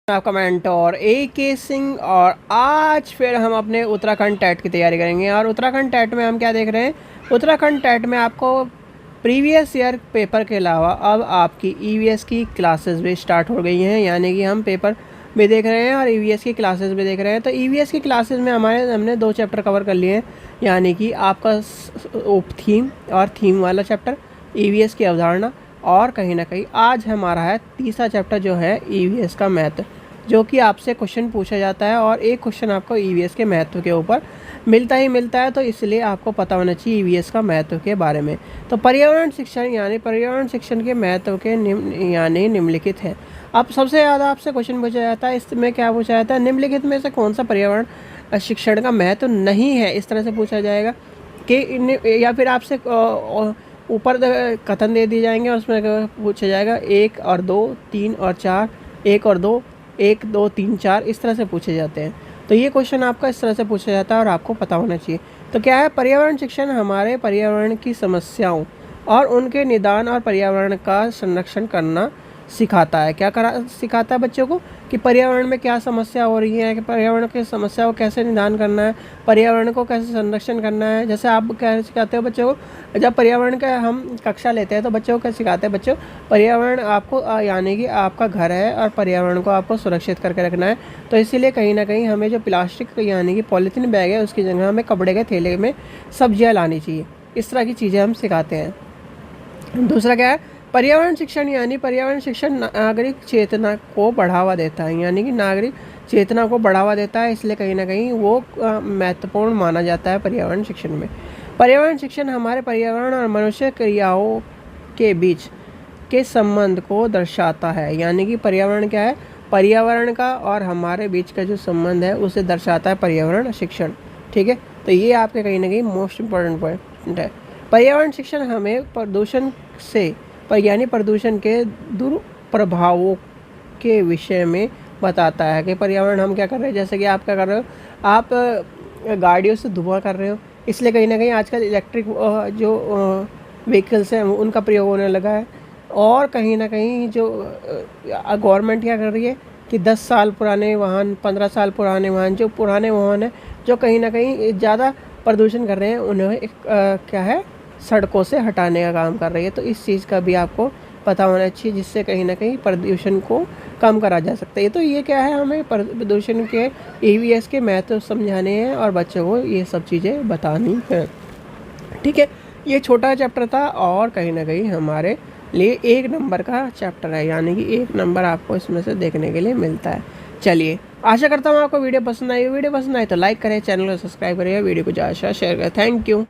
आपका mentor AK Singh और आज फिर हम अपने उत्तराखंड टेट की तैयारी करेंगे। और उत्तराखंड टेट में हम क्या देख रहे हैं, उत्तराखंड टेट में आपको प्रीवियस ईयर पेपर के अलावा अब आपकी EVS की क्लासेस भी स्टार्ट हो गई हैं, यानी कि हम पेपर भी देख रहे हैं और EVS की क्लासेस भी देख रहे हैं। तो EVS की क्लासेस में हमने 2 चैप्टर कवर कर लिए हैं, यानी कि आपका थीम और थीम वाला चैप्टर, EVS की अवधारणा, और कहीं ना कहीं आज हमारा है तीसरा चैप्टर जो है EVS का मैथ, जो कि आपसे क्वेश्चन पूछा जाता है और एक क्वेश्चन आपको EVS के महत्व के ऊपर मिलता है, तो इसलिए आपको पता होना चाहिए EVS का महत्व के बारे में। तो पर्यावरण शिक्षण यानी पर्यावरण शिक्षण के महत्व के निम्नलिखित है। अब सबसे ज़्यादा आपसे क्वेश्चन पूछा जाता है, इसमें क्या पूछा जाता है, निम्नलिखित में से कौन सा पर्यावरण शिक्षण का महत्व नहीं है, इस तरह से पूछा जाएगा कि या फिर आपसे ऊपर कथन दे दिए जाएंगे और उसमें पूछा जाएगा 1 और 2, 3 और 4, 1 और 2, 1 2 3 4, इस तरह से पूछे जाते हैं। तो ये क्वेश्चन आपका इस तरह से पूछा जाता है और आपको पता होना चाहिए। तो क्या है, पर्यावरण शिक्षण हमारे पर्यावरण की समस्याओं और उनके निदान और पर्यावरण का संरक्षण करना सिखाता है। सिखाता है बच्चों को कि पर्यावरण में क्या समस्या हो रही है, कि पर्यावरण की समस्या को कैसे निदान करना है, पर्यावरण को कैसे संरक्षण करना है। जैसे आप क्या सिखाते हो बच्चों को, जब पर्यावरण का हम कक्षा लेते हैं तो बच्चों को क्या सिखाते हैं, बच्चों पर्यावरण आपको यानी कि आपका घर है और पर्यावरण को आपको सुरक्षित करके रखना है। तो इसीलिए कहीं ना कहीं हमें जो प्लास्टिक यानी कि पॉलीथीन बैग है उसकी जगह हमें कपड़े के थैले में सब्जियाँ लानी चाहिए। इस तरह की चीज़ें हम सिखाते हैं। दूसरा क्या है, पर्यावरण शिक्षण यानी पर्यावरण शिक्षण नागरिक चेतना को बढ़ावा देता है, यानी कि नागरिक चेतना को बढ़ावा देता है, इसलिए कहीं ना कहीं वो महत्वपूर्ण माना जाता है पर्यावरण शिक्षण में। पर्यावरण शिक्षण हमारे पर्यावरण और मनुष्य क्रियाओं के बीच के संबंध को दर्शाता है, यानी कि पर्यावरण क्या है, पर्यावरण का और हमारे बीच का जो संबंध है उसे दर्शाता है पर्यावरण शिक्षण। ठीक है, तो ये आपके कहीं ना कहीं मोस्ट इम्पोर्टेंट पॉइंट है। पर्यावरण शिक्षण हमें प्रदूषण से यानी प्रदूषण के दुष्प्रभावों के विषय में बताता है कि पर्यावरण हम क्या कर रहे हैं। जैसे कि आप क्या कर रहे हो, आप गाड़ियों से धुआं कर रहे हो, इसलिए कहीं ना कहीं आजकल इलेक्ट्रिक जो व्हीकल्स हैं उनका प्रयोग होने लगा है। और कहीं ना कहीं जो गवर्नमेंट क्या कर रही है कि 10 साल पुराने वाहन, 15 साल पुराने वाहन, जो पुराने वाहन हैं जो कहीं ना कहीं ज़्यादा प्रदूषण कर रहे हैं, उन्हें क्या है, सड़कों से हटाने का काम कर रही है। तो इस चीज़ का भी आपको पता होना चाहिए, जिससे कहीं ना कहीं प्रदूषण को कम करा जा सकता है। तो ये क्या है, हमें प्रदूषण के EVS के महत्व समझाने हैं और बच्चों को ये सब चीज़ें बतानी है। ठीक है, ये छोटा चैप्टर था और कहीं ना कहीं हमारे लिए 1 नंबर का चैप्टर है, यानी कि 1 नंबर आपको इसमें से देखने के लिए मिलता है। चलिए, आशा करता हूँ आपको वीडियो पसंद आई। वीडियो पसंद आई तो लाइक करें, चैनल को सब्सक्राइब करें, वीडियो को ज़्यादा शेयर करें। Thank you.